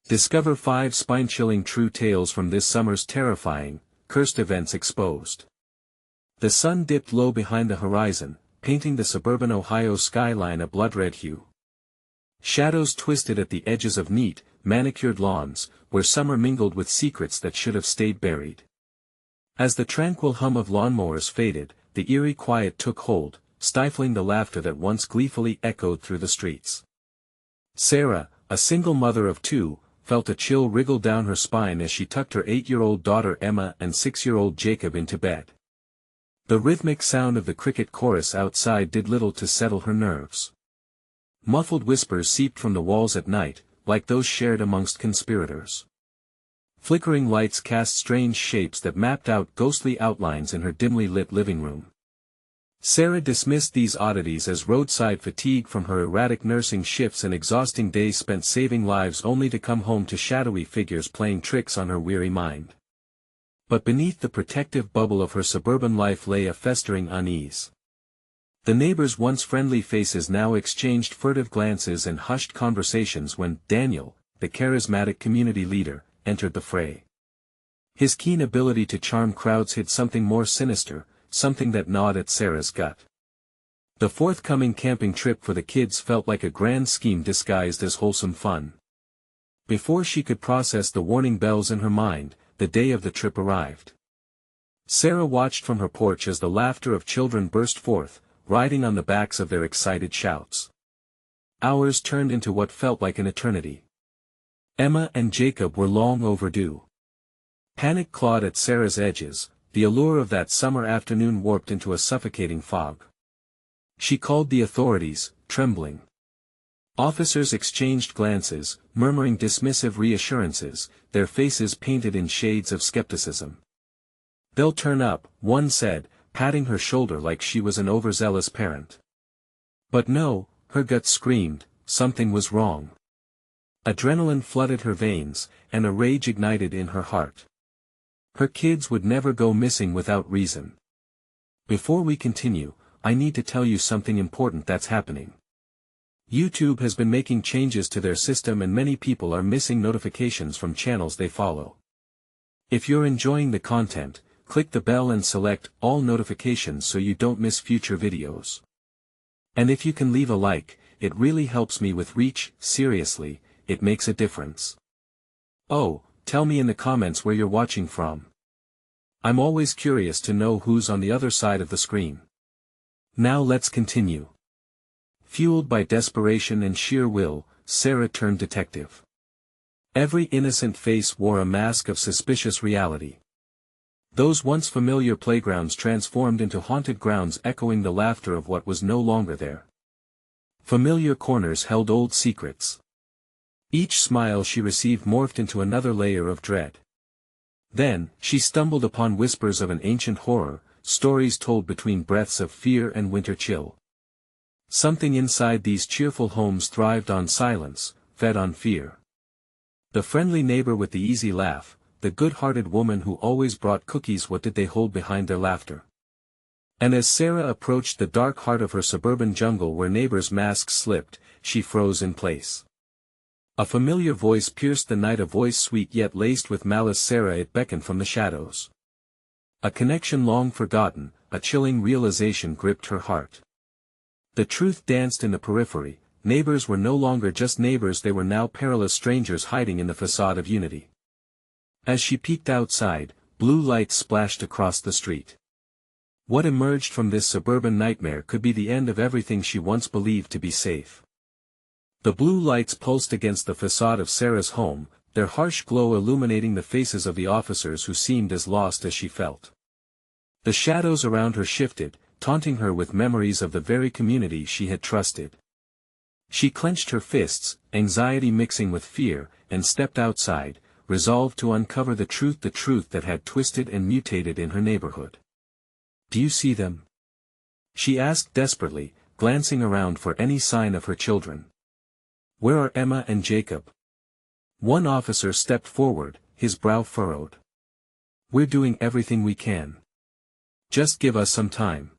Discover 5 spine-chilling true tales from this summer's terrifying, cursed events exposed. The sun dipped low behind the horizon, painting the suburban Ohio skyline a blood-red hue. Shadows twisted at the edges of neat, manicured lawns, where summer mingled with secrets that should have stayed buried. As the tranquil hum of lawnmowers faded, the eerie quiet took hold, stifling the laughter that once gleefully echoed through the streets. Sarah, a single mother of 2, felt a chill wriggle down her spine as she tucked her 8-year-old daughter Emma and 6-year-old Jacob into bed. The rhythmic sound of the cricket chorus outside did little to settle her nerves. Muffled whispers seeped from the walls at night, like those shared amongst conspirators. Flickering lights cast strange shapes that mapped out ghostly outlines in her dimly lit living room. Sarah dismissed these oddities as roadside fatigue from her erratic nursing shifts and exhausting days spent saving lives only to come home to shadowy figures playing tricks on her weary mind. But beneath the protective bubble of her suburban life lay a festering unease. The neighbors' once friendly faces now exchanged furtive glances and hushed conversations when Daniel, the charismatic community leader, entered the fray. His keen ability to charm crowds hid something more sinister, something that gnawed at Sarah's gut. The forthcoming camping trip for the kids felt like a grand scheme disguised as wholesome fun. Before she could process the warning bells in her mind, the day of the trip arrived. Sarah watched from her porch as the laughter of children burst forth, riding on the backs of their excited shouts. Hours turned into what felt like an eternity. Emma and Jacob were long overdue. Panic clawed at Sarah's edges, the allure of that summer afternoon warped into a suffocating fog. She called the authorities, trembling. Officers exchanged glances, murmuring dismissive reassurances, their faces painted in shades of skepticism. "They'll turn up," one said, patting her shoulder like she was an overzealous parent. But no, her gut screamed, something was wrong. Adrenaline flooded her veins, and a rage ignited in her heart. Her kids would never go missing without reason. Before we continue, I need to tell you something important that's happening. YouTube has been making changes to their system and many people are missing notifications from channels they follow. If you're enjoying the content, click the bell and select all notifications so you don't miss future videos. And if you can leave a like, it really helps me with reach. Seriously, it makes a difference. Oh, tell me in the comments where you're watching from. I'm always curious to know who's on the other side of the screen. Now let's continue. Fueled by desperation and sheer will, Sarah turned detective. Every innocent face wore a mask of suspicious reality. Those once familiar playgrounds transformed into haunted grounds echoing the laughter of what was no longer there. Familiar corners held old secrets. Each smile she received morphed into another layer of dread. Then, she stumbled upon whispers of an ancient horror, stories told between breaths of fear and winter chill. Something inside these cheerful homes thrived on silence, fed on fear. The friendly neighbor with the easy laugh, the good-hearted woman who always brought cookies, what did they hold behind their laughter? And as Sarah approached the dark heart of her suburban jungle where neighbors' masks slipped, she froze in place. A familiar voice pierced the night, a voice sweet yet laced with malice. Sarah, it beckoned from the shadows. A connection long forgotten, a chilling realization gripped her heart. The truth danced in the periphery, neighbors were no longer just neighbors, they were now perilous strangers hiding in the facade of unity. As she peeked outside, blue lights splashed across the street. What emerged from this suburban nightmare could be the end of everything she once believed to be safe. The blue lights pulsed against the facade of Sarah's home, their harsh glow illuminating the faces of the officers who seemed as lost as she felt. The shadows around her shifted, taunting her with memories of the very community she had trusted. She clenched her fists, anxiety mixing with fear, and stepped outside, resolved to uncover the truth that had twisted and mutated in her neighborhood. "Do you see them?" she asked desperately, glancing around for any sign of her children. "Where are Emma and Jacob?" One officer stepped forward, his brow furrowed. "We're doing everything we can. Just give us some time."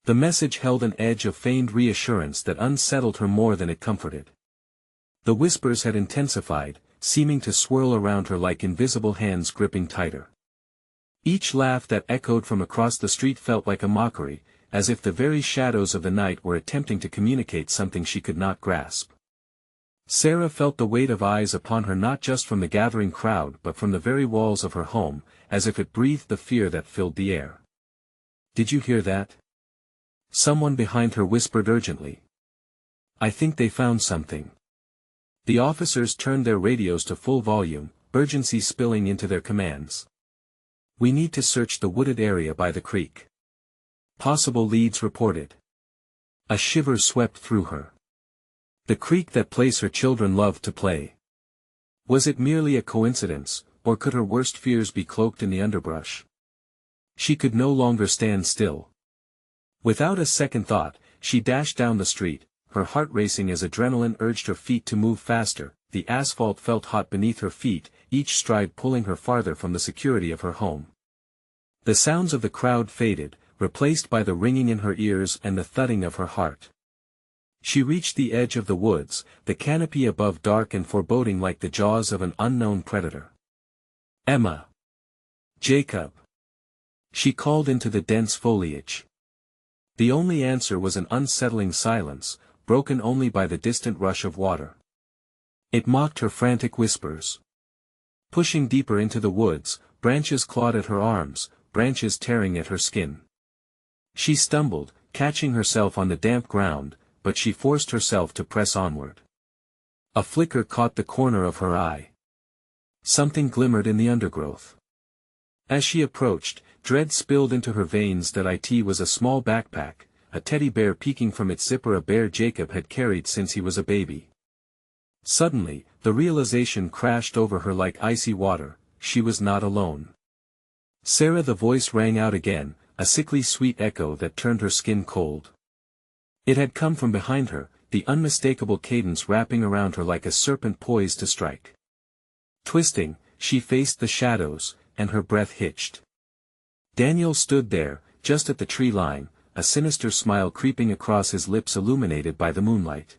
The message held an edge of feigned reassurance that unsettled her more than it comforted. The whispers had intensified, seeming to swirl around her like invisible hands gripping tighter. Each laugh that echoed from across the street felt like a mockery, as if the very shadows of the night were attempting to communicate something she could not grasp. Sarah felt the weight of eyes upon her not just from the gathering crowd but from the very walls of her home, as if it breathed the fear that filled the air. "Did you hear that?" Someone behind her whispered urgently. "I think they found something." The officers turned their radios to full volume, urgency spilling into their commands. "We need to search the wooded area by the creek." Possible leads reported. A shiver swept through her. The creek that place her children loved to play. Was it merely a coincidence, or could her worst fears be cloaked in the underbrush? She could no longer stand still. Without a second thought, she dashed down the street, her heart racing as adrenaline urged her feet to move faster. The asphalt felt hot beneath her feet, each stride pulling her farther from the security of her home. The sounds of the crowd faded, replaced by the ringing in her ears and the thudding of her heart. She reached the edge of the woods, the canopy above dark and foreboding like the jaws of an unknown predator. "Emma! Jacob!" She called into the dense foliage. The only answer was an unsettling silence, broken only by the distant rush of water. It mocked her frantic whispers. Pushing deeper into the woods, branches clawed at her arms, branches tearing at her skin. She stumbled, catching herself on the damp ground, but she forced herself to press onward. A flicker caught the corner of her eye. Something glimmered in the undergrowth. As she approached, dread spilled into her veins that it was a small backpack, a teddy bear peeking from its zipper, a bear Jacob had carried since he was a baby. Suddenly, the realization crashed over her like icy water: she was not alone. "Sarah!" the voice rang out again, a sickly sweet echo that turned her skin cold. It had come from behind her, the unmistakable cadence wrapping around her like a serpent poised to strike. Twisting, she faced the shadows, and her breath hitched. Daniel stood there, just at the tree line, a sinister smile creeping across his lips illuminated by the moonlight.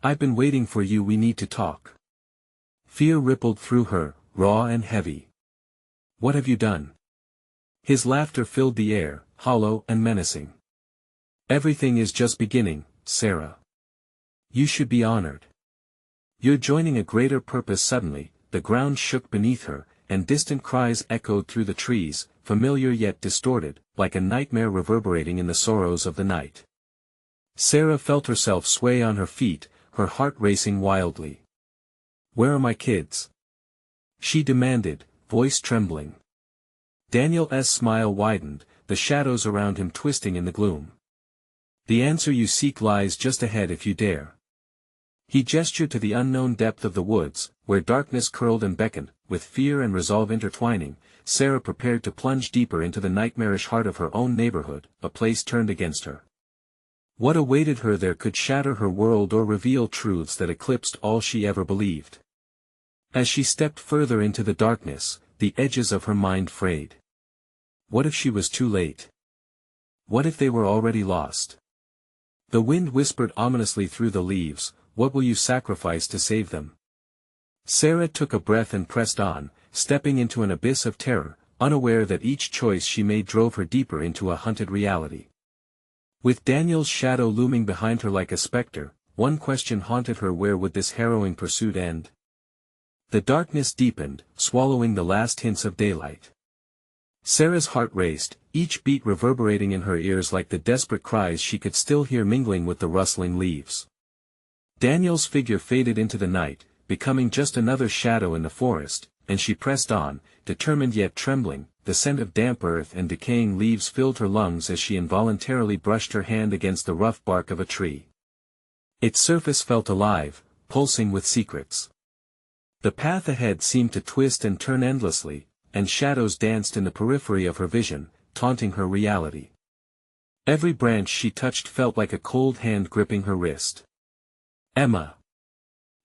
"I've been waiting for you. We need to talk." Fear rippled through her, raw and heavy. "What have you done?" His laughter filled the air, hollow and menacing. "Everything is just beginning, Sarah. You should be honored. You're joining a greater purpose." Suddenly, the ground shook beneath her, and distant cries echoed through the trees, familiar yet distorted, like a nightmare reverberating in the sorrows of the night. Sarah felt herself sway on her feet, her heart racing wildly. "Where are my kids?" she demanded, voice trembling. Daniel's smile widened, the shadows around him twisting in the gloom. "The answer you seek lies just ahead if you dare." He gestured to the unknown depth of the woods, where darkness curled and beckoned. With fear and resolve intertwining, Sarah prepared to plunge deeper into the nightmarish heart of her own neighborhood, a place turned against her. What awaited her there could shatter her world or reveal truths that eclipsed all she ever believed. As she stepped further into the darkness, the edges of her mind frayed. What if she was too late? What if they were already lost? The wind whispered ominously through the leaves, "What will you sacrifice to save them?" Sarah took a breath and pressed on, stepping into an abyss of terror, unaware that each choice she made drove her deeper into a hunted reality. With Daniel's shadow looming behind her like a specter, one question haunted her: where would this harrowing pursuit end? The darkness deepened, swallowing the last hints of daylight. Sarah's heart raced, each beat reverberating in her ears like the desperate cries she could still hear mingling with the rustling leaves. Daniel's figure faded into the night, becoming just another shadow in the forest, and she pressed on, determined yet trembling. The scent of damp earth and decaying leaves filled her lungs as she involuntarily brushed her hand against the rough bark of a tree. Its surface felt alive, pulsing with secrets. The path ahead seemed to twist and turn endlessly, and shadows danced in the periphery of her vision, taunting her reality. Every branch she touched felt like a cold hand gripping her wrist. "Emma!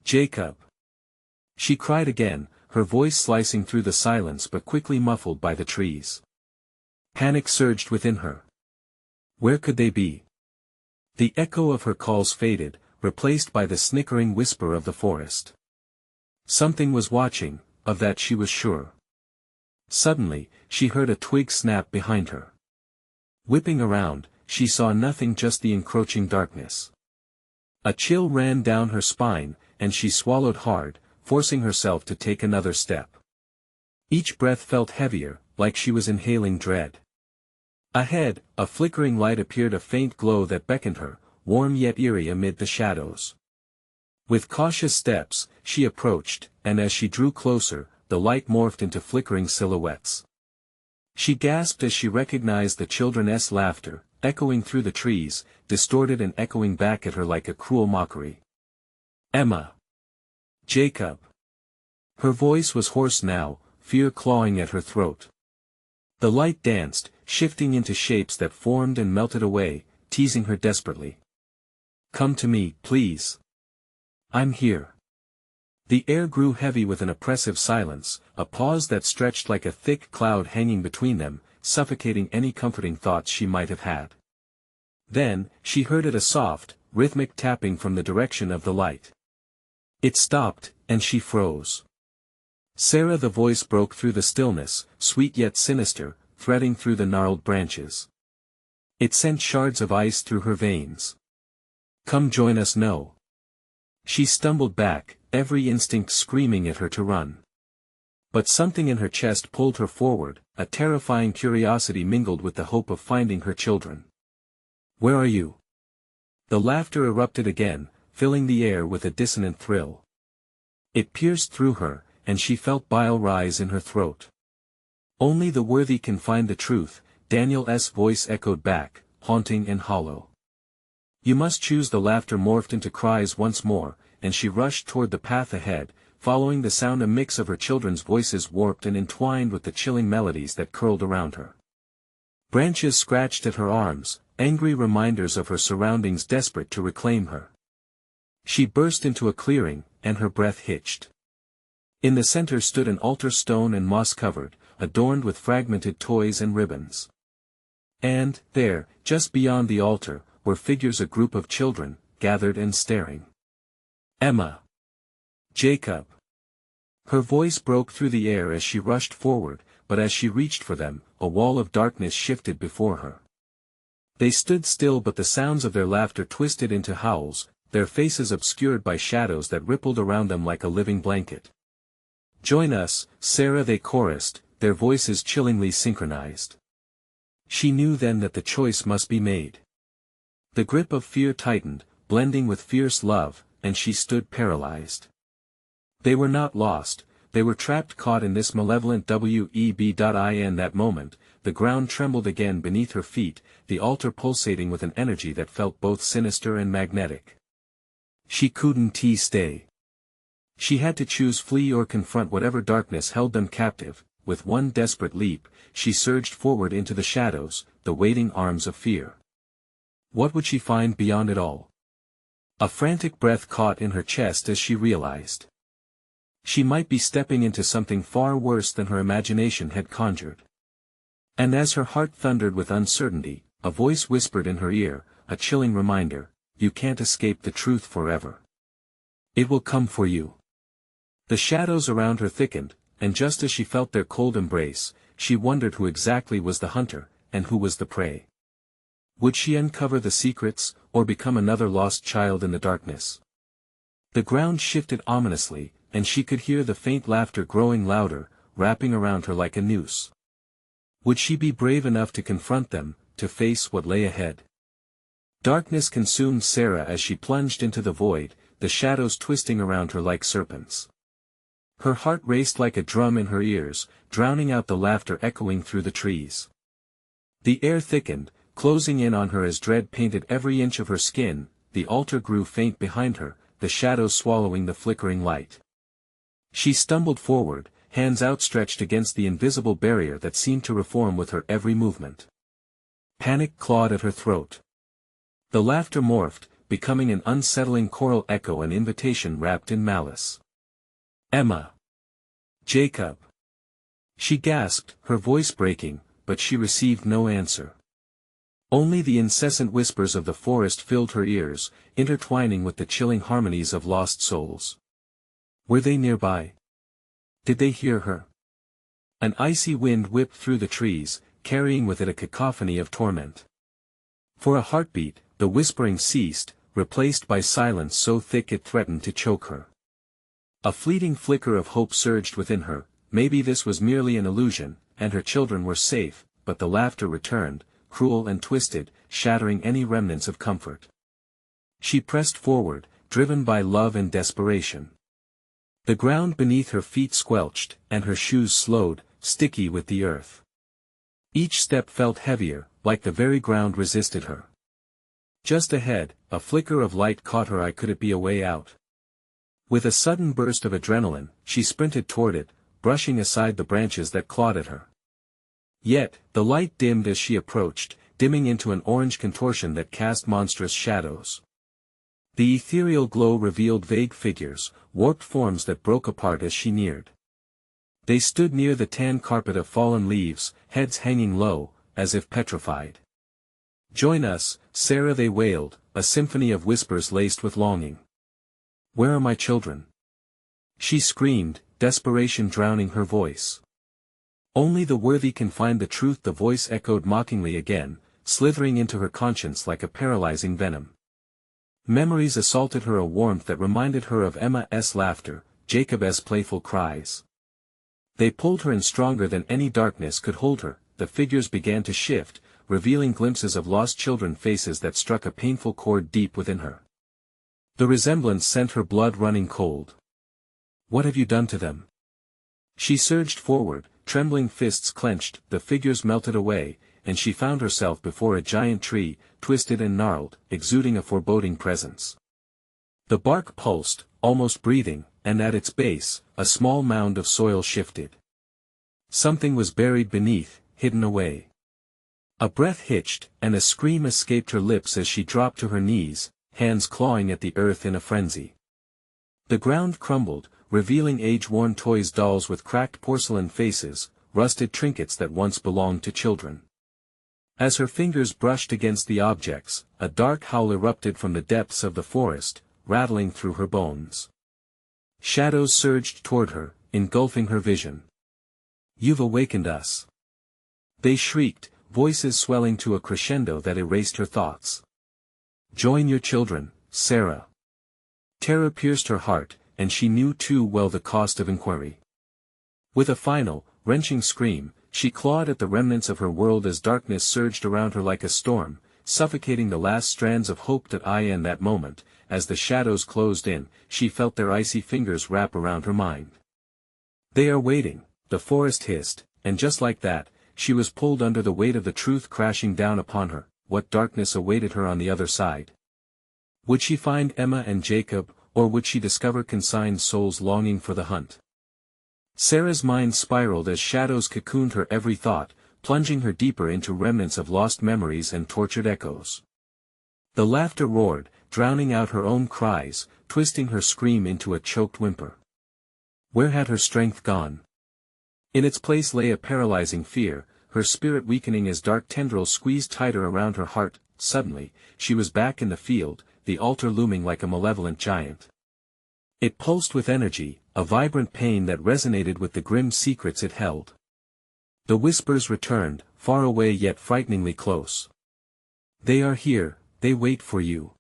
Jacob!" she cried again, her voice slicing through the silence but quickly muffled by the trees. Panic surged within her. Where could they be? The echo of her calls faded, replaced by the snickering whisper of the forest. Something was watching, of that she was sure. Suddenly, she heard a twig snap behind her. Whipping around, she saw nothing, just the encroaching darkness. A chill ran down her spine, and she swallowed hard, forcing herself to take another step. Each breath felt heavier, like she was inhaling dread. Ahead, a flickering light appeared, a faint glow that beckoned her, warm yet eerie amid the shadows. With cautious steps, she approached, and as she drew closer, the light morphed into flickering silhouettes. She gasped as she recognized the children's laughter, echoing through the trees, distorted and echoing back at her like a cruel mockery. Emma. Jacob. Her voice was hoarse now, fear clawing at her throat. The light danced, shifting into shapes that formed and melted away, teasing her desperately. Come to me, please. I'm here. The air grew heavy with an oppressive silence, a pause that stretched like a thick cloud hanging between them, suffocating any comforting thoughts she might have had. Then, she heard a soft, rhythmic tapping from the direction of the light. It stopped, and she froze. Sarah, the voice broke through the stillness, sweet yet sinister, threading through the gnarled branches. It sent shards of ice through her veins. Come join us. No. She stumbled back, every instinct screaming at her to run. But something in her chest pulled her forward, a terrifying curiosity mingled with the hope of finding her children. Where are you? The laughter erupted again, filling the air with a dissonant thrill. It pierced through her, and she felt bile rise in her throat. Only the worthy can find the truth, Daniel's voice echoed back, haunting and hollow. You must choose. The laughter morphed into cries once more, and she rushed toward the path ahead, following the sound, a mix of her children's voices warped and entwined with the chilling melodies that curled around her. Branches scratched at her arms, angry reminders of her surroundings desperate to reclaim her. She burst into a clearing, and her breath hitched. In the center stood an altar, stone and moss-covered, adorned with fragmented toys and ribbons. And, there, just beyond the altar, were figures, a group of children, gathered and staring. Emma. Jacob. Her voice broke through the air as she rushed forward, but as she reached for them, a wall of darkness shifted before her. They stood still, but the sounds of their laughter twisted into howls, their faces obscured by shadows that rippled around them like a living blanket. Join us, Sarah, they chorused, their voices chillingly synchronized. She knew then that the choice must be made. The grip of fear tightened, blending with fierce love, and she stood paralyzed. They were not lost, they were trapped, caught in this malevolent web. In that moment, the ground trembled again beneath her feet, the altar pulsating with an energy that felt both sinister and magnetic. She couldn't stay. She had to choose: flee or confront whatever darkness held them captive. With one desperate leap, she surged forward into the shadows, the waiting arms of fear. What would she find beyond it all? A frantic breath caught in her chest as she realized. She might be stepping into something far worse than her imagination had conjured. And as her heart thundered with uncertainty, a voice whispered in her ear, a chilling reminder: you can't escape the truth forever. It will come for you. The shadows around her thickened, and just as she felt their cold embrace, she wondered who exactly was the hunter, and who was the prey. Would she uncover the secrets, or become another lost child in the darkness? The ground shifted ominously, and she could hear the faint laughter growing louder, wrapping around her like a noose. Would she be brave enough to confront them, to face what lay ahead? Darkness consumed Sarah as she plunged into the void, the shadows twisting around her like serpents. Her heart raced like a drum in her ears, drowning out the laughter echoing through the trees. The air thickened, closing in on her as dread painted every inch of her skin. The altar grew faint behind her, the shadows swallowing the flickering light. She stumbled forward, hands outstretched against the invisible barrier that seemed to reform with her every movement. Panic clawed at her throat. The laughter morphed, becoming an unsettling choral echo, an invitation wrapped in malice. Emma. Jacob. She gasped, her voice breaking, but she received no answer. Only the incessant whispers of the forest filled her ears, intertwining with the chilling harmonies of lost souls. Were they nearby? Did they hear her? An icy wind whipped through the trees, carrying with it a cacophony of torment. For a heartbeat, the whispering ceased, replaced by silence so thick it threatened to choke her. A fleeting flicker of hope surged within her. Maybe this was merely an illusion, and her children were safe, but the laughter returned, cruel and twisted, shattering any remnants of comfort. She pressed forward, driven by love and desperation. The ground beneath her feet squelched, and her shoes slowed, sticky with the earth. Each step felt heavier, like the very ground resisted her. Just ahead, a flicker of light caught her eye. Could it be a way out? With a sudden burst of adrenaline, she sprinted toward it, brushing aside the branches that clawed at her. Yet, the light dimmed as she approached, dimming into an orange contortion that cast monstrous shadows. The ethereal glow revealed vague figures, warped forms that broke apart as she neared. They stood near the tan carpet of fallen leaves, heads hanging low, as if petrified. "Join us, Sarah," they wailed, a symphony of whispers laced with longing. "Where are my children?" she screamed, desperation drowning her voice. "Only the worthy can find the truth," the voice echoed mockingly again, slithering into her conscience like a paralyzing venom. Memories assaulted her, a warmth that reminded her of Emma's laughter, Jacob's playful cries. They pulled her in stronger than any darkness could hold her. The figures began to shift, revealing glimpses of lost children, faces that struck a painful chord deep within her. The resemblance sent her blood running cold. "What have you done to them?" She surged forward, trembling fists clenched. The figures melted away, and she found herself before a giant tree, twisted and gnarled, exuding a foreboding presence. The bark pulsed, almost breathing, and at its base, a small mound of soil shifted. Something was buried beneath, hidden away. A breath hitched, and a scream escaped her lips as she dropped to her knees, hands clawing at the earth in a frenzy. The ground crumbled, revealing age-worn toys, dolls with cracked porcelain faces, rusted trinkets that once belonged to children. As her fingers brushed against the objects, a dark howl erupted from the depths of the forest, rattling through her bones. Shadows surged toward her, engulfing her vision. "You've awakened us!" they shrieked, voices swelling to a crescendo that erased her thoughts. "Join your children, Sarah." Terror pierced her heart, and she knew too well the cost of inquiry. With a final, wrenching scream, she clawed at the remnants of her world as darkness surged around her like a storm, suffocating the last strands of hope. In that moment, as the shadows closed in, she felt their icy fingers wrap around her mind. "They are waiting," the forest hissed, and just like that, she was pulled under the weight of the truth crashing down upon her. What darkness awaited her on the other side? Would she find Emma and Jacob, or would she discover consigned souls longing for the hunt? Sarah's mind spiraled as shadows cocooned her every thought, plunging her deeper into remnants of lost memories and tortured echoes. The laughter roared, drowning out her own cries, twisting her scream into a choked whimper. Where had her strength gone? In its place lay a paralyzing fear, her spirit weakening as dark tendrils squeezed tighter around her heart. Suddenly, she was back in the field, the altar looming like a malevolent giant. It pulsed with energy, a vibrant pain that resonated with the grim secrets it held. The whispers returned, far away yet frighteningly close. "They are here, they wait for you."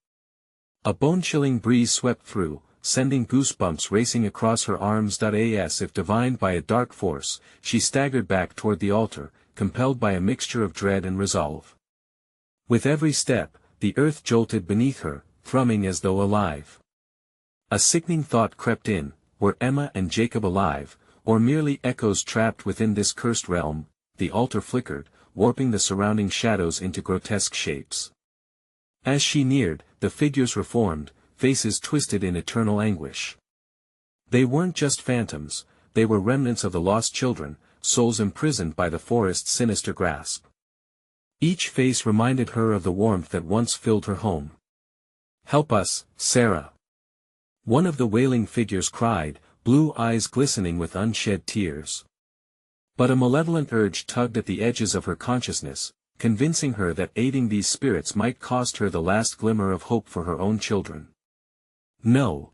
A bone-chilling breeze swept through, sending goosebumps racing across her arms. As if divined by a dark force, she staggered back toward the altar, compelled by a mixture of dread and resolve. With every step, the earth jolted beneath her, thrumming as though alive. A sickening thought crept in: were Emma and Jacob alive, or merely echoes trapped within this cursed realm? The altar flickered, warping the surrounding shadows into grotesque shapes. As she neared, the figures reformed, faces twisted in eternal anguish. They weren't just phantoms, they were remnants of the lost children, souls imprisoned by the forest's sinister grasp. Each face reminded her of the warmth that once filled her home. "Help us, Sarah!" one of the wailing figures cried, blue eyes glistening with unshed tears. But a malevolent urge tugged at the edges of her consciousness, convincing her that aiding these spirits might cost her the last glimmer of hope for her own children. "No!"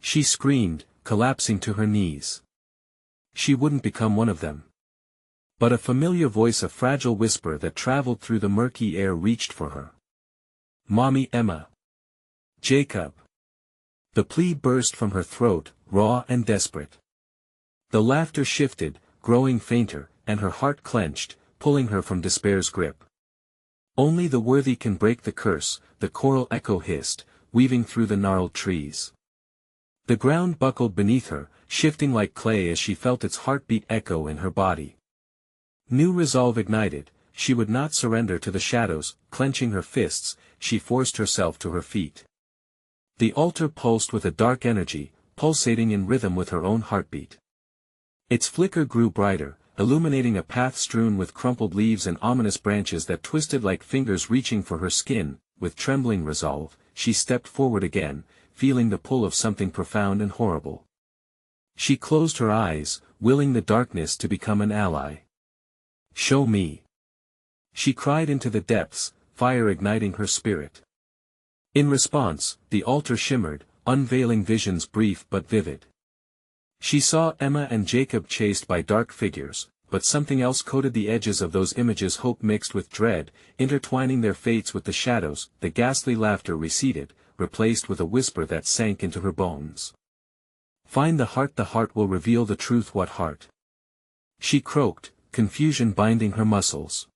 she screamed, collapsing to her knees. She wouldn't become one of them. But a familiar voice, a fragile whisper that traveled through the murky air, reached for her. "Mommy, Emma. Jacob." The plea burst from her throat, raw and desperate. The laughter shifted, growing fainter, and her heart clenched, pulling her from despair's grip. "Only the worthy can break the curse," the choral echo hissed, weaving through the gnarled trees. The ground buckled beneath her, shifting like clay as she felt its heartbeat echo in her body. New resolve ignited. She would not surrender to the shadows. Clenching her fists, she forced herself to her feet. The altar pulsed with a dark energy, pulsating in rhythm with her own heartbeat. Its flicker grew brighter, illuminating a path strewn with crumpled leaves and ominous branches that twisted like fingers reaching for her skin. With trembling resolve, she stepped forward again, feeling the pull of something profound and horrible. She closed her eyes, willing the darkness to become an ally. "Show me!" she cried into the depths, fire igniting her spirit. In response, the altar shimmered, unveiling visions brief but vivid. She saw Emma and Jacob chased by dark figures, but something else coated the edges of those images, hope mixed with dread, intertwining their fates with the shadows. The ghastly laughter receded, replaced with a whisper that sank into her bones. "Find the heart will reveal the truth." "What heart?" she croaked, confusion binding her muscles.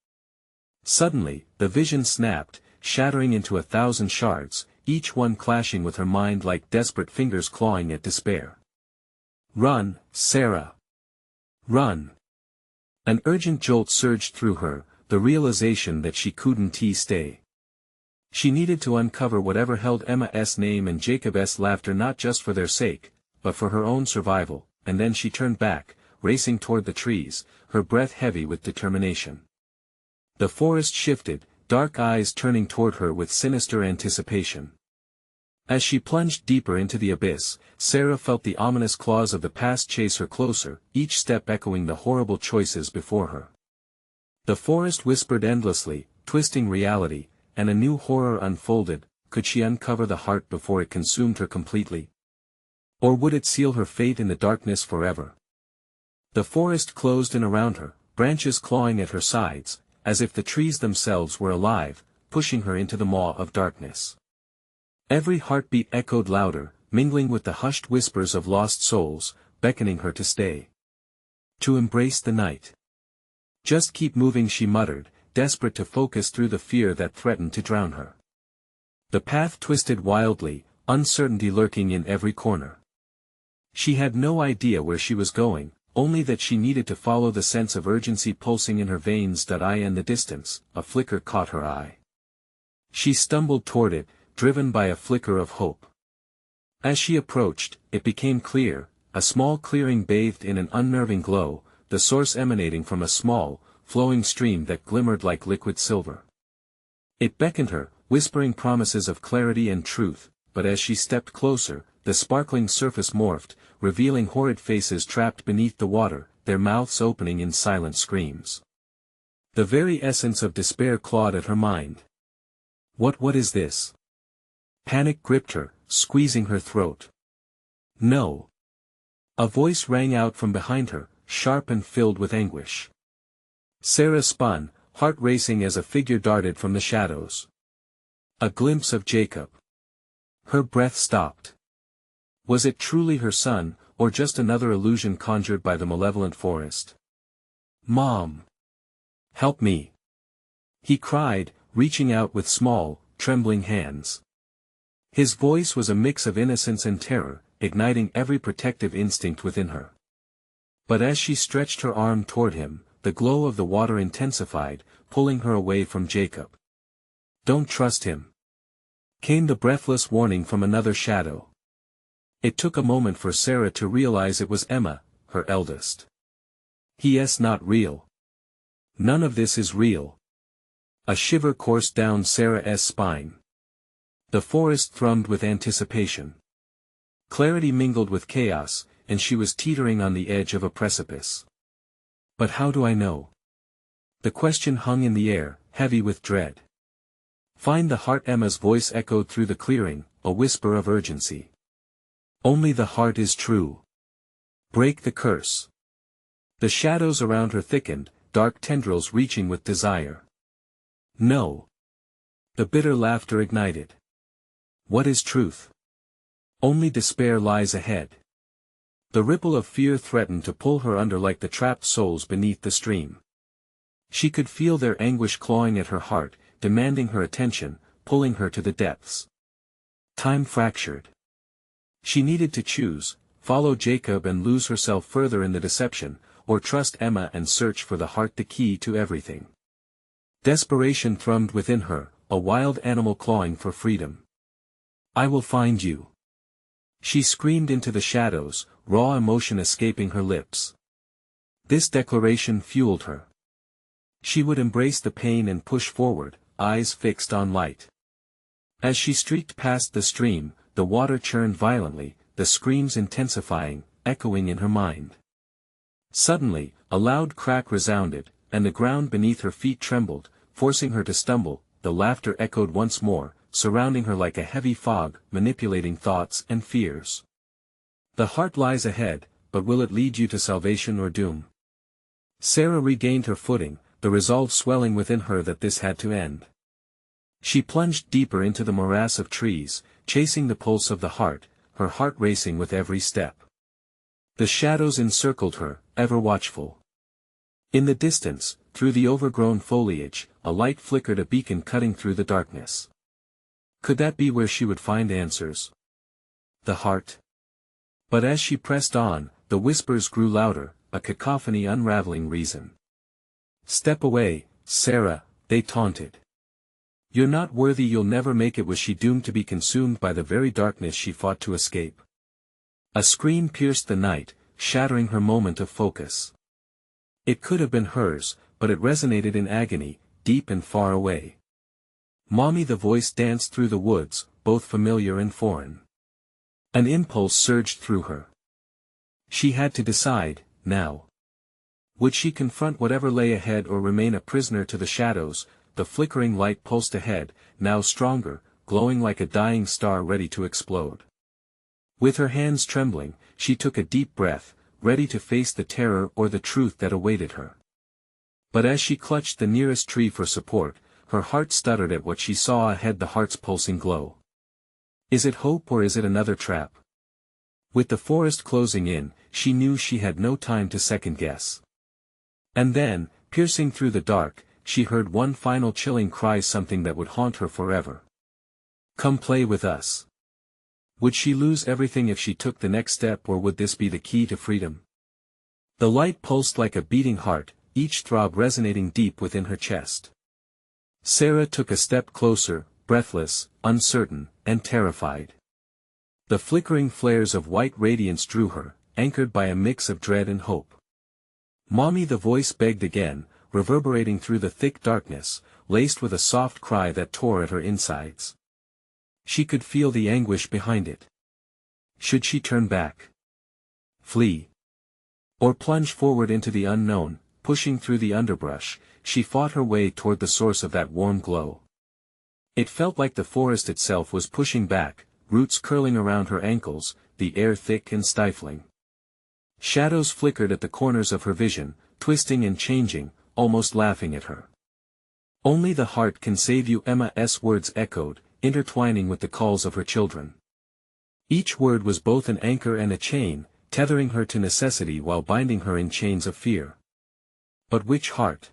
Suddenly, the vision snapped, shattering into 1,000 shards, each one clashing with her mind like desperate fingers clawing at despair. "Run, Sarah! Run!" An urgent jolt surged through her, the realization that she couldn't stay. She needed to uncover whatever held Emma's name and Jacob's laughter, not just for their sake, but for her own survival. And then she turned back, racing toward the trees, her breath heavy with determination. The forest shifted, dark eyes turning toward her with sinister anticipation. As she plunged deeper into the abyss, Sarah felt the ominous claws of the past chase her closer, each step echoing the horrible choices before her. The forest whispered endlessly, twisting reality, and a new horror unfolded. Could she uncover the heart before it consumed her completely? Or would it seal her fate in the darkness forever? The forest closed in around her, branches clawing at her sides, as if the trees themselves were alive, pushing her into the maw of darkness. Every heartbeat echoed louder, mingling with the hushed whispers of lost souls, beckoning her to stay. To embrace the night. "Just keep moving," she muttered, desperate to focus through the fear that threatened to drown her. The path twisted wildly, uncertainty lurking in every corner. She had no idea where she was going, only that she needed to follow the sense of urgency pulsing in her veins. In the distance, a flicker caught her eye. She stumbled toward it, driven by a flicker of hope. As she approached, it became clear, a small clearing bathed in an unnerving glow, the source emanating from a small, flowing stream that glimmered like liquid silver. It beckoned her, whispering promises of clarity and truth, but as she stepped closer, the sparkling surface morphed, revealing horrid faces trapped beneath the water, their mouths opening in silent screams. The very essence of despair clawed at her mind. What is this?" Panic gripped her, squeezing her throat. "No!" A voice rang out from behind her, sharp and filled with anguish. Sarah spun, heart racing as a figure darted from the shadows. A glimpse of Jacob. Her breath stopped. Was it truly her son, or just another illusion conjured by the malevolent forest? "Mom! Help me!" he cried, reaching out with small, trembling hands. His voice was a mix of innocence and terror, igniting every protective instinct within her. But as she stretched her arm toward him, the glow of the water intensified, pulling her away from Jacob. "Don't trust him," came the breathless warning from another shadow. It took a moment for Sarah to realize it was Emma, her eldest. "He's not real. None of this is real." A shiver coursed down Sarah's spine. The forest thrummed with anticipation. Clarity mingled with chaos, and she was teetering on the edge of a precipice. "But how do I know?" The question hung in the air, heavy with dread. "Find the heart." Emma's voice echoed through the clearing, a whisper of urgency. Only the heart is true. Break the curse. The shadows around her thickened, dark tendrils reaching with desire. No. The bitter laughter ignited. What is truth? Only despair lies ahead. The ripple of fear threatened to pull her under like the trapped souls beneath the stream. She could feel their anguish clawing at her heart, demanding her attention, pulling her to the depths. Time fractured. She needed to choose, follow Jacob and lose herself further in the deception, or trust Emma and search for the heart, the key to everything. Desperation thrummed within her, a wild animal clawing for freedom. I will find you. She screamed into the shadows, raw emotion escaping her lips. This declaration fueled her. She would embrace the pain and push forward, eyes fixed on light. As she streaked past the stream, the water churned violently, the screams intensifying, echoing in her mind. Suddenly, a loud crack resounded, and the ground beneath her feet trembled, forcing her to stumble. The laughter echoed once more, surrounding her like a heavy fog, manipulating thoughts and fears. The heart lies ahead, but will it lead you to salvation or doom? Sarah regained her footing, the resolve swelling within her that this had to end. She plunged deeper into the morass of trees, chasing the pulse of the heart, her heart racing with every step. The shadows encircled her, ever watchful. In the distance, through the overgrown foliage, a light flickered, a beacon cutting through the darkness. Could that be where she would find answers? The heart? But as she pressed on, the whispers grew louder, a cacophony unraveling reason. Step away, Sarah, they taunted. You're not worthy, you'll never make it. Was she doomed to be consumed by the very darkness she fought to escape? A scream pierced the night, shattering her moment of focus. It could have been hers, but it resonated in agony, deep and far away. Mommy, the voice danced through the woods, both familiar and foreign. An impulse surged through her. She had to decide, now. Would she confront whatever lay ahead or remain a prisoner to the shadows? The flickering light pulsed ahead, now stronger, glowing like a dying star ready to explode. With her hands trembling, she took a deep breath, ready to face the terror or the truth that awaited her. But as she clutched the nearest tree for support, her heart stuttered at what she saw ahead, the heart's pulsing glow. Is it hope or is it another trap? With the forest closing in, she knew she had no time to second guess. And then, piercing through the dark, she heard one final chilling cry, something that would haunt her forever. Come play with us. Would she lose everything if she took the next step, or would this be the key to freedom? The light pulsed like a beating heart, each throb resonating deep within her chest. Sarah took a step closer, breathless, uncertain, and terrified. The flickering flares of white radiance drew her, anchored by a mix of dread and hope. Mommy, the voice begged again, reverberating through the thick darkness, laced with a soft cry that tore at her insides. She could feel the anguish behind it. Should she turn back? Flee? Or plunge forward into the unknown? Pushing through the underbrush, she fought her way toward the source of that warm glow. It felt like the forest itself was pushing back, roots curling around her ankles, the air thick and stifling. Shadows flickered at the corners of her vision, twisting and changing, almost laughing at her. Only the heart can save you, Emma's words echoed, intertwining with the calls of her children. Each word was both an anchor and a chain, tethering her to necessity while binding her in chains of fear. But which heart?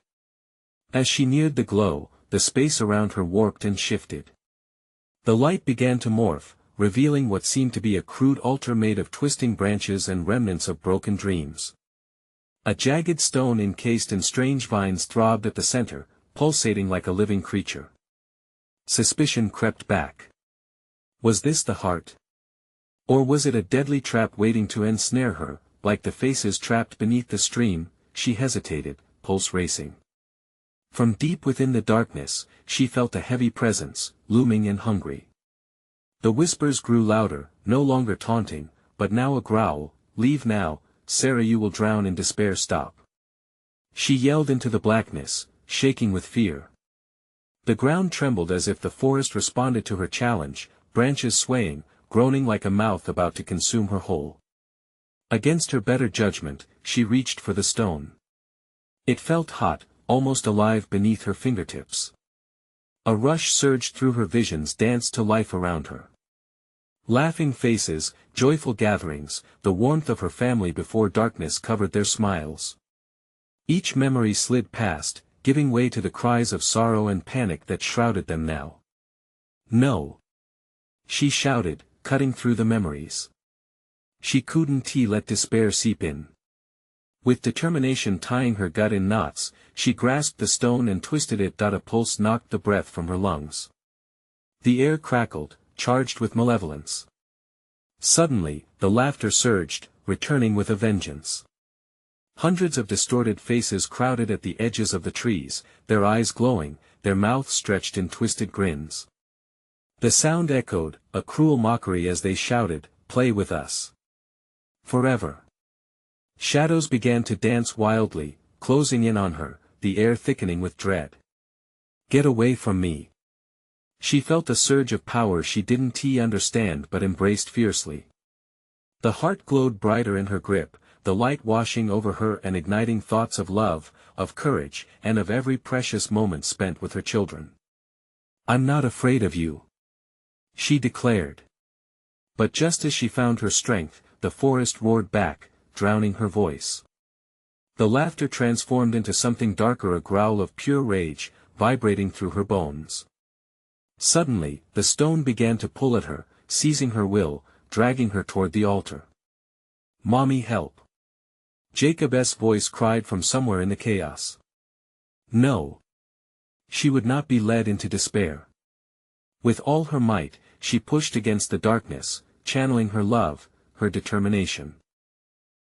As she neared the glow, the space around her warped and shifted. The light began to morph, revealing what seemed to be a crude altar made of twisting branches and remnants of broken dreams. A jagged stone encased in strange vines throbbed at the center, pulsating like a living creature. Suspicion crept back. Was this the heart? Or was it a deadly trap waiting to ensnare her, like the faces trapped beneath the stream? She hesitated, pulse racing. From deep within the darkness, she felt a heavy presence, looming and hungry. The whispers grew louder, no longer taunting, but now a growl. Leave now, Sarah, you will drown in despair. Stop. She yelled into the blackness, shaking with fear. The ground trembled as if the forest responded to her challenge, branches swaying, groaning like a mouth about to consume her whole. Against her better judgment, she reached for the stone. It felt hot, almost alive beneath her fingertips. A rush surged through her visions, danced to life around her. Laughing faces, joyful gatherings, the warmth of her family before darkness covered their smiles. Each memory slid past, giving way to the cries of sorrow and panic that shrouded them now. No! She shouted, cutting through the memories. She couldn't let despair seep in. With determination tying her gut in knots, she grasped the stone and twisted it. A pulse knocked the breath from her lungs. The air crackled, charged with malevolence. Suddenly, the laughter surged, returning with a vengeance. Hundreds of distorted faces crowded at the edges of the trees, their eyes glowing, their mouths stretched in twisted grins. The sound echoed, a cruel mockery as they shouted, "Play with us. Forever." Shadows began to dance wildly, closing in on her, the air thickening with dread. "Get away from me." She felt a surge of power she didn't understand but embraced fiercely. The heart glowed brighter in her grip, the light washing over her and igniting thoughts of love, of courage, and of every precious moment spent with her children. "I'm not afraid of you," she declared. But just as she found her strength, the forest roared back, drowning her voice. The laughter transformed into something darker, a growl of pure rage, vibrating through her bones. Suddenly, the stone began to pull at her, seizing her will, dragging her toward the altar. "Mommy, help!" Jacob's voice cried from somewhere in the chaos. No. She would not be led into despair. With all her might, she pushed against the darkness, channeling her love, her determination.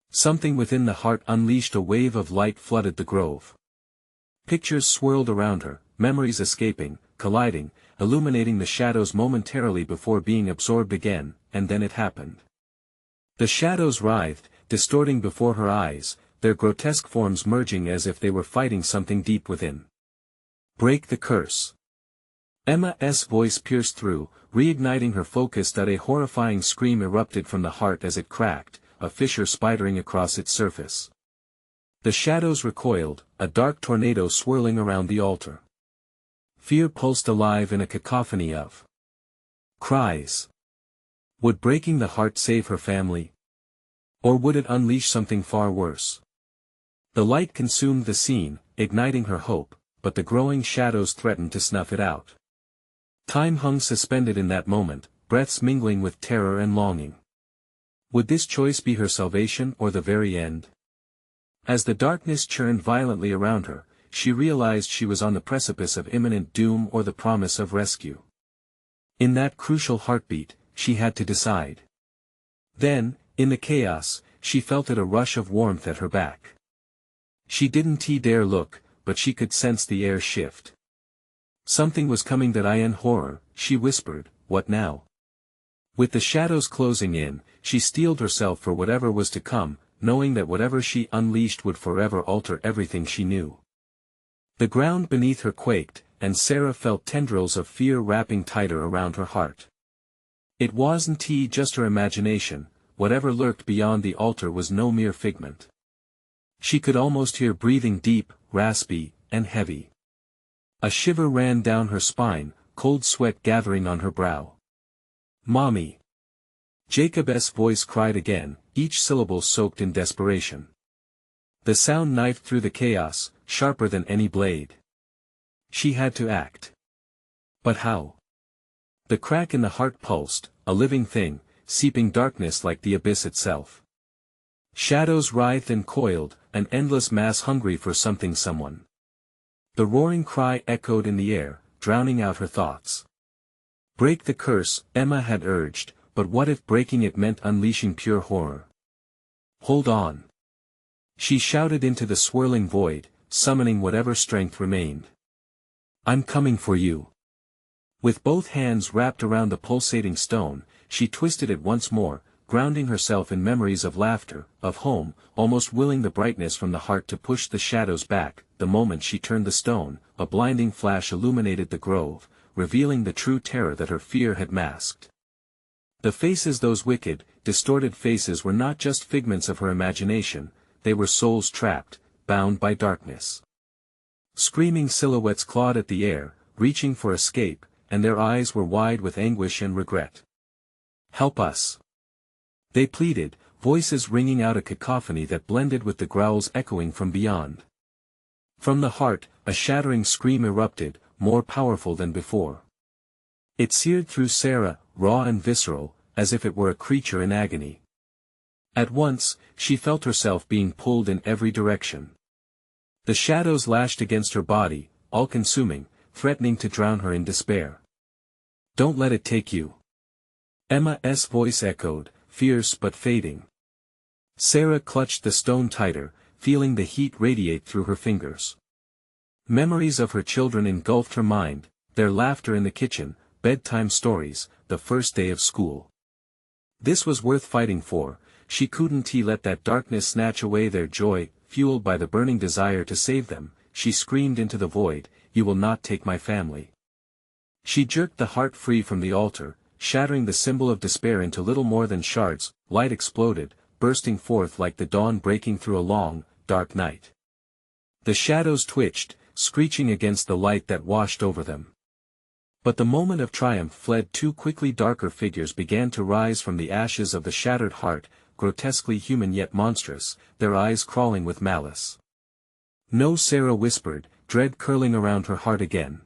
Something within the heart unleashed a wave of light, flooded the grove. Pictures swirled around her, memories escaping, colliding, illuminating the shadows momentarily before being absorbed again, and then it happened. The shadows writhed, distorting before her eyes, their grotesque forms merging as if they were fighting something deep within. "Break the curse." Emma's voice pierced through, reigniting her focus. A horrifying scream erupted from the heart as it cracked, a fissure spidering across its surface. The shadows recoiled, a dark tornado swirling around the altar. Fear pulsed alive in a cacophony of cries. Would breaking the heart save her family? Or would it unleash something far worse? The light consumed the scene, igniting her hope, but the growing shadows threatened to snuff it out. Time hung suspended in that moment, breaths mingling with terror and longing. Would this choice be her salvation or the very end? As the darkness churned violently around her, she realized she was on the precipice of imminent doom or the promise of rescue. In that crucial heartbeat, she had to decide. Then, in the chaos, she felt a rush of warmth at her back. She didn't dare look, but she could sense the air shift. Something was coming. That in horror, she whispered, "What now?" With the shadows closing in, she steeled herself for whatever was to come, knowing that whatever she unleashed would forever alter everything she knew. The ground beneath her quaked, and Sarah felt tendrils of fear wrapping tighter around her heart. It wasn't just her imagination, whatever lurked beyond the altar was no mere figment. She could almost hear breathing deep, raspy, and heavy. A shiver ran down her spine, cold sweat gathering on her brow. "Mommy!" Jacob's voice cried again, each syllable soaked in desperation. The sound knifed through the chaos, sharper than any blade. She had to act. But how? The crack in the heart pulsed, a living thing, seeping darkness like the abyss itself. Shadows writhed and coiled, an endless mass hungry for something, someone. The roaring cry echoed in the air, drowning out her thoughts. Break the curse, Emma had urged, but what if breaking it meant unleashing pure horror? Hold on. She shouted into the swirling void, summoning whatever strength remained. "I'm coming for you." With both hands wrapped around the pulsating stone, she twisted it once more, grounding herself in memories of laughter, of home, almost willing the brightness from the heart to push the shadows back. The moment she turned the stone, a blinding flash illuminated the grove, revealing the true terror that her fear had masked. The faces, those wicked, distorted faces, were not just figments of her imagination, they were souls trapped, bound by darkness. Screaming silhouettes clawed at the air, reaching for escape, and their eyes were wide with anguish and regret. "Help us!" they pleaded, voices ringing out a cacophony that blended with the growls echoing from beyond. From the heart, a shattering scream erupted, more powerful than before. It seared through Sarah, raw and visceral, as if it were a creature in agony. At once, she felt herself being pulled in every direction. The shadows lashed against her body, all-consuming, threatening to drown her in despair. "Don't let it take you." Emma's voice echoed, fierce but fading. Sarah clutched the stone tighter, feeling the heat radiate through her fingers. Memories of her children engulfed her mind, their laughter in the kitchen, bedtime stories, the first day of school. This was worth fighting for. She couldn't let that darkness snatch away their joy. Fueled by the burning desire to save them, she screamed into the void, "You will not take my family." She jerked the heart free from the altar, shattering the symbol of despair into little more than shards. Light exploded, bursting forth like the dawn breaking through a long, dark night. The shadows twitched, screeching against the light that washed over them. But the moment of triumph fled too quickly. Darker figures began to rise from the ashes of the shattered heart, grotesquely human yet monstrous, their eyes crawling with malice. "No," Sarah whispered, dread curling around her heart again.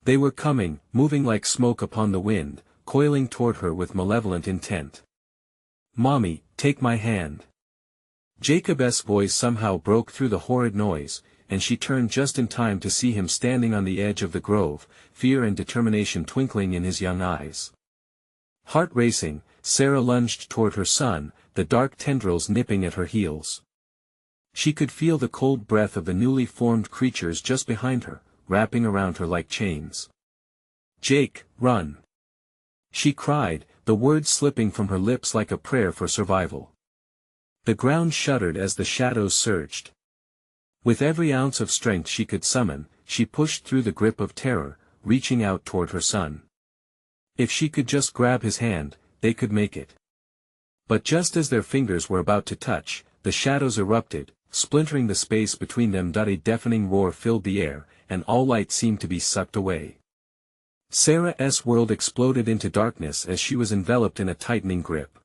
They were coming, moving like smoke upon the wind, coiling toward her with malevolent intent. "Mommy, take my hand." Jacob's voice somehow broke through the horrid noise, and she turned just in time to see him standing on the edge of the grove, fear and determination twinkling in his young eyes. Heart racing, Sarah lunged toward her son, the dark tendrils nipping at her heels. She could feel the cold breath of the newly formed creatures just behind her, wrapping around her like chains. "Jake, run!" she cried, the words slipping from her lips like a prayer for survival. The ground shuddered as the shadows surged. With every ounce of strength she could summon, she pushed through the grip of terror, reaching out toward her son. If she could just grab his hand, they could make it. But just as their fingers were about to touch, the shadows erupted, splintering the space between them. A deafening roar filled the air, and all light seemed to be sucked away. Sarah's world exploded into darkness as she was enveloped in a tightening grip.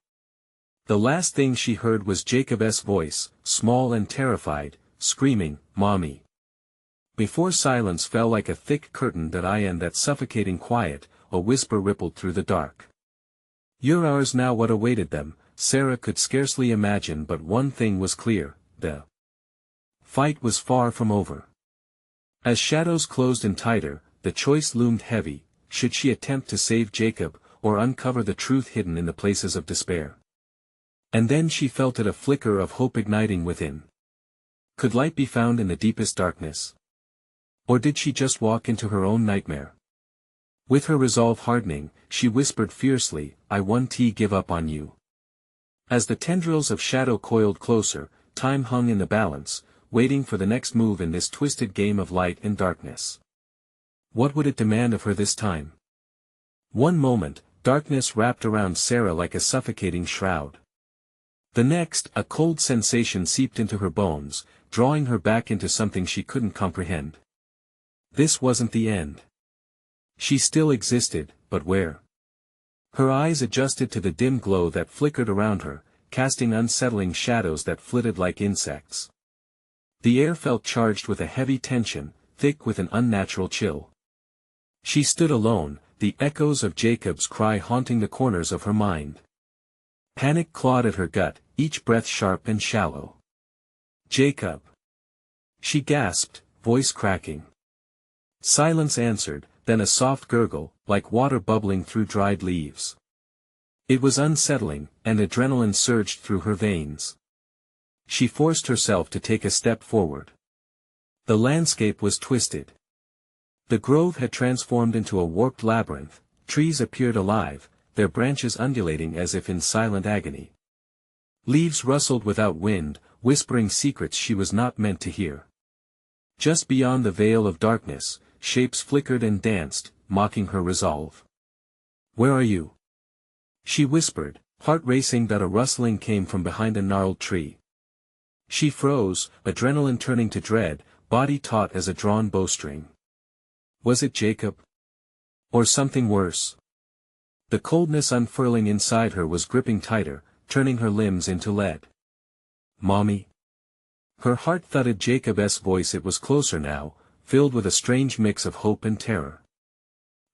The last thing she heard was Jacob's voice, small and terrified, screaming, "Mommy." Before silence fell like a thick curtain and that suffocating quiet, a whisper rippled through the dark. "You're ours now." What awaited them, Sarah could scarcely imagine, but one thing was clear, the fight was far from over. As shadows closed in tighter, the choice loomed heavy: should she attempt to save Jacob, or uncover the truth hidden in the places of despair? And then she felt a flicker of hope igniting within. Could light be found in the deepest darkness? Or did she just walk into her own nightmare? With her resolve hardening, she whispered fiercely, "I won't give up on you." As the tendrils of shadow coiled closer, time hung in the balance, waiting for the next move in this twisted game of light and darkness. What would it demand of her this time? One moment, darkness wrapped around Sarah like a suffocating shroud. The next, a cold sensation seeped into her bones, drawing her back into something she couldn't comprehend. This wasn't the end. She still existed, but where? Her eyes adjusted to the dim glow that flickered around her, casting unsettling shadows that flitted like insects. The air felt charged with a heavy tension, thick with an unnatural chill. She stood alone, the echoes of Jacob's cry haunting the corners of her mind. Panic clawed at her gut, each breath sharp and shallow. "Jacob!" she gasped, voice cracking. Silence answered, then a soft gurgle, like water bubbling through dried leaves. It was unsettling, and adrenaline surged through her veins. She forced herself to take a step forward. The landscape was twisted. The grove had transformed into a warped labyrinth. Trees appeared alive, their branches undulating as if in silent agony. Leaves rustled without wind, whispering secrets she was not meant to hear. Just beyond the veil of darkness, shapes flickered and danced, mocking her resolve. "Where are you?" She whispered, heart racing that a rustling came from behind a gnarled tree. She froze, adrenaline turning to dread, body taut as a drawn bowstring. Was it Jacob? Or something worse? The coldness unfurling inside her was gripping tighter, turning her limbs into lead. Mommy? Her heart thudded. Jacob's voice. It was closer now, filled with a strange mix of hope and terror.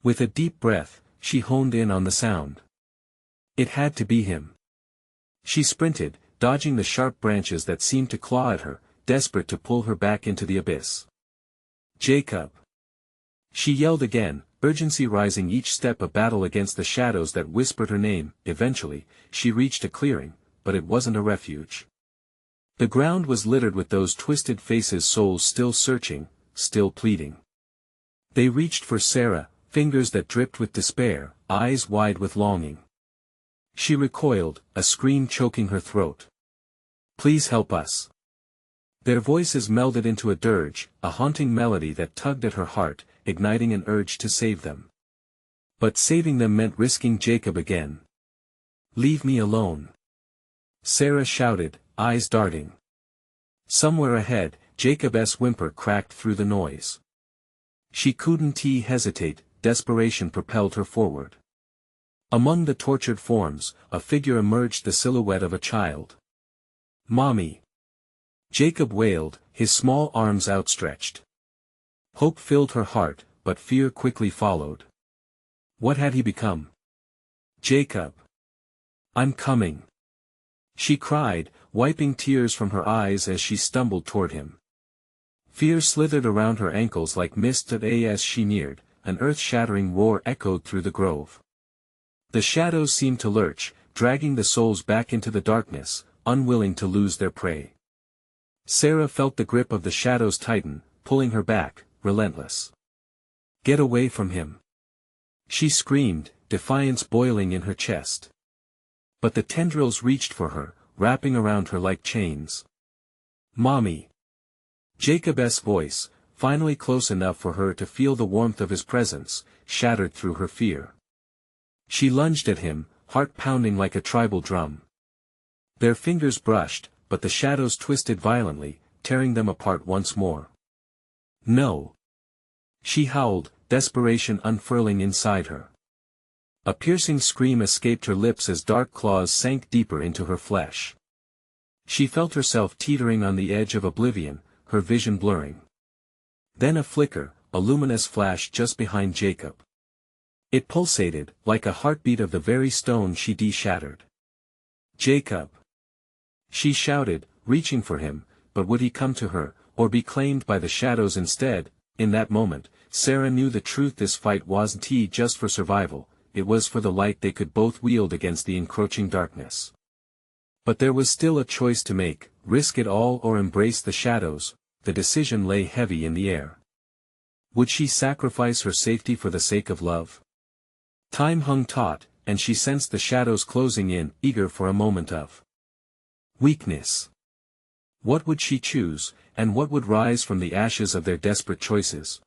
With a deep breath, she honed in on the sound. It had to be him. She sprinted, dodging the sharp branches that seemed to claw at her, desperate to pull her back into the abyss. Jacob! She yelled again, urgency rising each step, a battle against the shadows that whispered her name. Eventually, she reached a clearing, but it wasn't a refuge. The ground was littered with those twisted faces, souls still searching, still pleading. They reached for Sarah, fingers that dripped with despair, eyes wide with longing. She recoiled, a scream choking her throat. Please help us. Their voices melded into a dirge, a haunting melody that tugged at her heart, igniting an urge to save them. But saving them meant risking Jacob again. Leave me alone. Sarah shouted, eyes darting. Somewhere ahead, Jacob's whimper cracked through the noise. She couldn't hesitate, desperation propelled her forward. Among the tortured forms, a figure emerged, the silhouette of a child. Mommy! Jacob wailed, his small arms outstretched. Hope filled her heart, but fear quickly followed. What had he become? Jacob! I'm coming! She cried, wiping tears from her eyes as she stumbled toward him. Fear slithered around her ankles like mist as she neared, an earth-shattering roar echoed through the grove. The shadows seemed to lurch, dragging the souls back into the darkness, unwilling to lose their prey. Sarah felt the grip of the shadows tighten, pulling her back, relentless. Get away from him! She screamed, defiance boiling in her chest. But the tendrils reached for her, wrapping around her like chains. Mommy! Jacob's voice, finally close enough for her to feel the warmth of his presence, shattered through her fear. She lunged at him, heart pounding like a tribal drum. Their fingers brushed, but the shadows twisted violently, tearing them apart once more. No! She howled, desperation unfurling inside her. A piercing scream escaped her lips as dark claws sank deeper into her flesh. She felt herself teetering on the edge of oblivion, her vision blurring. Then a flicker, a luminous flash just behind Jacob. It pulsated, like a heartbeat of the very stone she shattered. Jacob! She shouted, reaching for him, but would he come to her, or be claimed by the shadows instead? In that moment, Sarah knew the truth. This fight wasn't just for survival, it was for the light they could both wield against the encroaching darkness. But there was still a choice to make, risk it all or embrace the shadows. The decision lay heavy in the air. Would she sacrifice her safety for the sake of love? Time hung taut, and she sensed the shadows closing in, eager for a moment of weakness. What would she choose, and what would rise from the ashes of their desperate choices?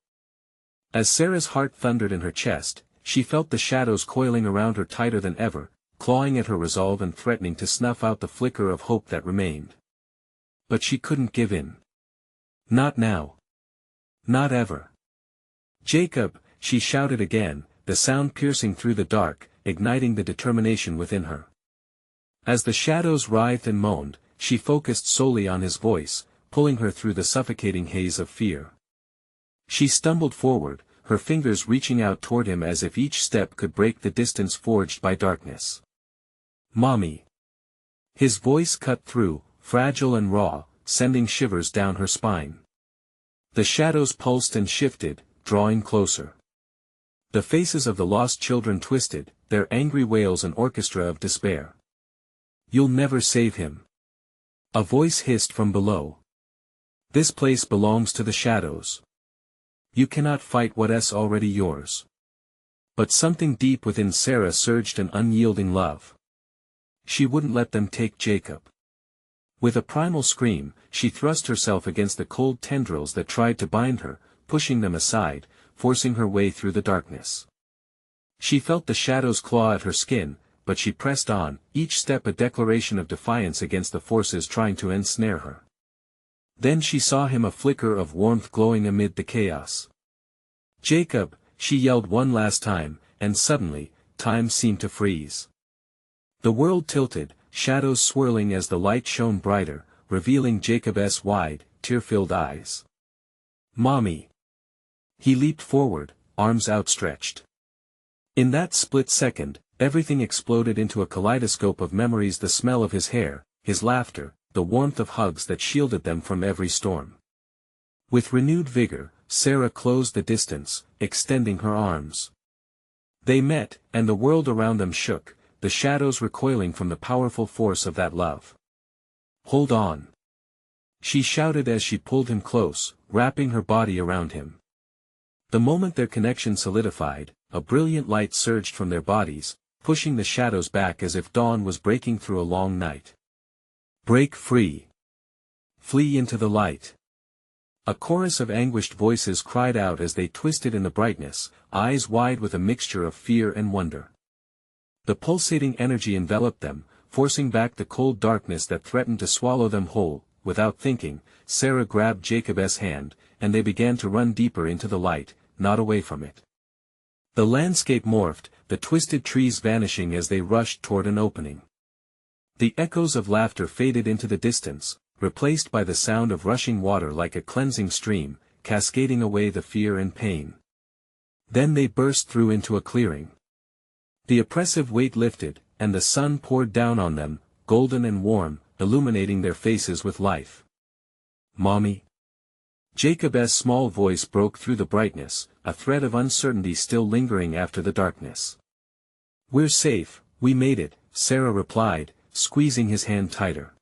As Sarah's heart thundered in her chest, she felt the shadows coiling around her tighter than ever, clawing at her resolve and threatening to snuff out the flicker of hope that remained. But she couldn't give in. Not now. Not ever. Jacob, she shouted again, the sound piercing through the dark, igniting the determination within her. As the shadows writhed and moaned, she focused solely on his voice, pulling her through the suffocating haze of fear. She stumbled forward, her fingers reaching out toward him as if each step could break the distance forged by darkness. Mommy! His voice cut through, fragile and raw, sending shivers down her spine. The shadows pulsed and shifted, drawing closer. The faces of the lost children twisted, their angry wails an orchestra of despair. You'll never save him. A voice hissed from below. This place belongs to the shadows. You cannot fight what's already yours. But something deep within Sarah surged an unyielding love. She wouldn't let them take Jacob. With a primal scream, she thrust herself against the cold tendrils that tried to bind her, pushing them aside, forcing her way through the darkness. She felt the shadows claw at her skin, but she pressed on, each step a declaration of defiance against the forces trying to ensnare her. Then she saw him, a flicker of warmth glowing amid the chaos. "Jacob," she yelled one last time, and suddenly, time seemed to freeze. The world tilted, shadows swirling as the light shone brighter, revealing Jacob's wide, tear-filled eyes. "Mommy!" He leaped forward, arms outstretched. In that split second, everything exploded into a kaleidoscope of memories: the smell of his hair, his laughter, the warmth of hugs that shielded them from every storm. With renewed vigor, Sarah closed the distance, extending her arms. They met, and the world around them shook, the shadows recoiling from the powerful force of that love. "Hold on!" she shouted as she pulled him close, wrapping her body around him. The moment their connection solidified, a brilliant light surged from their bodies, pushing the shadows back as if dawn was breaking through a long night. "Break free! Flee into the light!" A chorus of anguished voices cried out as they twisted in the brightness, eyes wide with a mixture of fear and wonder. The pulsating energy enveloped them, forcing back the cold darkness that threatened to swallow them whole. Without thinking, Sarah grabbed Jacob's hand, and they began to run deeper into the light, not away from it. The landscape morphed, the twisted trees vanishing as they rushed toward an opening. The echoes of laughter faded into the distance, replaced by the sound of rushing water like a cleansing stream, cascading away the fear and pain. Then they burst through into a clearing. The oppressive weight lifted, and the sun poured down on them, golden and warm, illuminating their faces with life. "Mommy?" Jacob's small voice broke through the brightness, a thread of uncertainty still lingering after the darkness. "We're safe, we made it," Sarah replied, squeezing his hand tighter.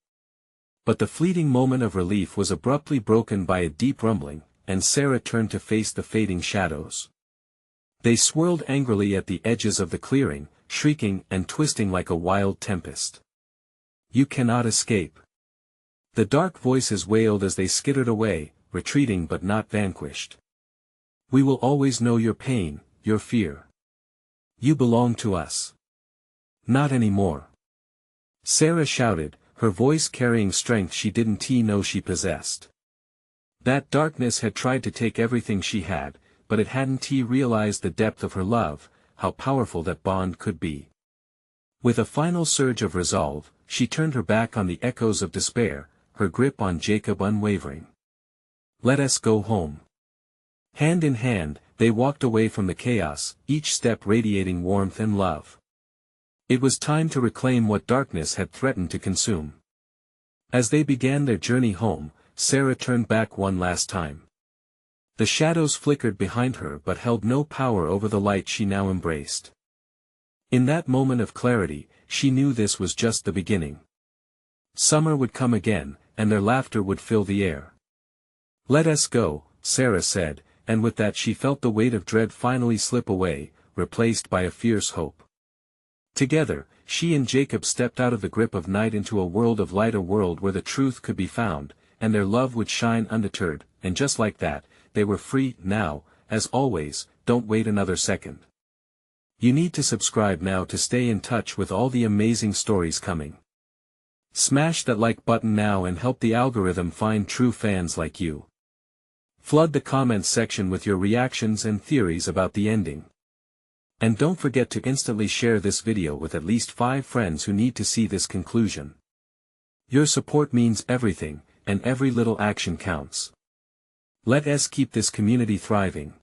But the fleeting moment of relief was abruptly broken by a deep rumbling, and Sarah turned to face the fading shadows. They swirled angrily at the edges of the clearing, shrieking and twisting like a wild tempest. "You cannot escape." The dark voices wailed as they skittered away, retreating but not vanquished. "We will always know your pain, your fear. You belong to us." "Not anymore," Sarah shouted, her voice carrying strength she didn't know she possessed. That darkness had tried to take everything she had, but it hadn't realized the depth of her love, how powerful that bond could be. With a final surge of resolve, she turned her back on the echoes of despair, her grip on Jacob unwavering. "Let us go home." Hand in hand, they walked away from the chaos, each step radiating warmth and love. It was time to reclaim what darkness had threatened to consume. As they began their journey home, Sarah turned back one last time. The shadows flickered behind her but held no power over the light she now embraced. In that moment of clarity, she knew this was just the beginning. Summer would come again, and their laughter would fill the air. "Let us go," Sarah said, and with that she felt the weight of dread finally slip away, replaced by a fierce hope. Together, she and Jacob stepped out of the grip of night into a world of light, a world where the truth could be found, and their love would shine undeterred, and just like that, they were free. Now, as always, don't wait another second. You need to subscribe now to stay in touch with all the amazing stories coming. Smash that like button now and help the algorithm find true fans like you. Flood the comments section with your reactions and theories about the ending. And don't forget to instantly share this video with at least 5 friends who need to see this conclusion. Your support means everything, and every little action counts. Let us keep this community thriving.